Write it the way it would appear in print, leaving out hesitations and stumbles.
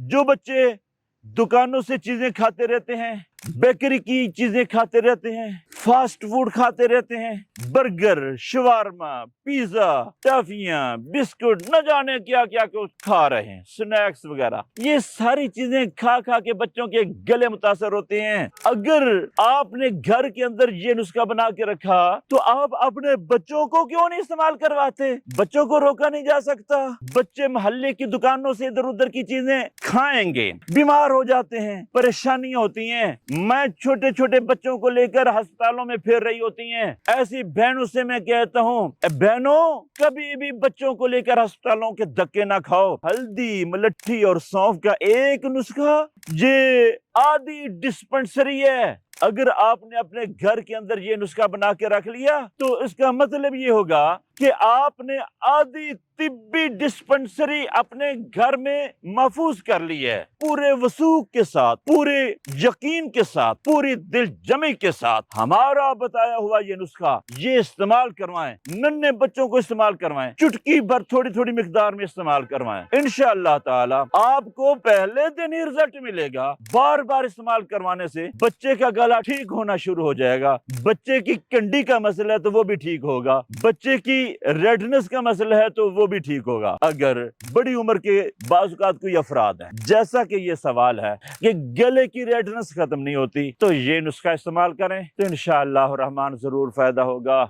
जो बच्चे दुकानों से चीजें खाते रहते हैं, बेकरी की चीजें खाते रहते हैं, फास्ट फूड खाते रहते हैं, बर्गर, शवारमा, पिज्जा, टॉफियां, बिस्कुट, न जाने क्या क्या कुछ खा रहे हैं, स्नैक्स वगैरह, ये सारी चीजें खा खा के बच्चों के गले मुतासर होते हैं। अगर आपने घर के अंदर ये नुस्खा बना के रखा तो आप अपने बच्चों को क्यों नहीं इस्तेमाल करवाते? बच्चों को रोका नहीं जा सकता। बच्चे मोहल्ले की दुकानों से इधर उधर की चीजें खाएंगे, बीमार हो जाते हैं, परेशानियां होती हैं। मैं छोटे छोटे बच्चों को लेकर अस्पतालों में फिर रही होती हैं। ऐसी बहनों से मैं कहता हूँ, बहनों, कभी भी बच्चों को लेकर अस्पतालों के धक्के ना खाओ। हल्दी, मलट्ठी और सौंफ का एक नुस्खा, ये आदि डिस्पेंसरी है। अगर आपने अपने घर के अंदर ये नुस्खा बना के रख लिया तो इसका मतलब ये होगा कि आपने आदि तिब्बी डिस्पेंसरी अपने घर में महफूज कर ली है। पूरे वसूख के साथ, पूरे यकीन के साथ, पूरी दिलजमी के साथ हमारा बताया हुआ ये नुस्खा ये इस्तेमाल करवाएं। नन्हे बच्चों को इस्तेमाल करवाएं, चुटकी भर थोड़ी थोड़ी मिकदार में इस्तेमाल करवाएं। इंशाअल्लाह ताला आपको पहले दिन ही रिजल्ट मिलेगा। बार बार इस्तेमाल करवाने से बच्चे का गला ठीक होना शुरू हो जाएगा। बच्चे की कंडी का मसला है तो वो भी ठीक होगा। बच्चे की रेडनेस का मसला है तो वो भी ठीक होगा। अगर बड़ी उम्र के बाज़-औक़ात कोई अफराद है, जैसा कि ये सवाल है कि गले की रेडनेस खत्म नहीं होती, तो ये नुस्खा इस्तेमाल करें तो इंशाअल्लाह रहमान जरूर फायदा होगा।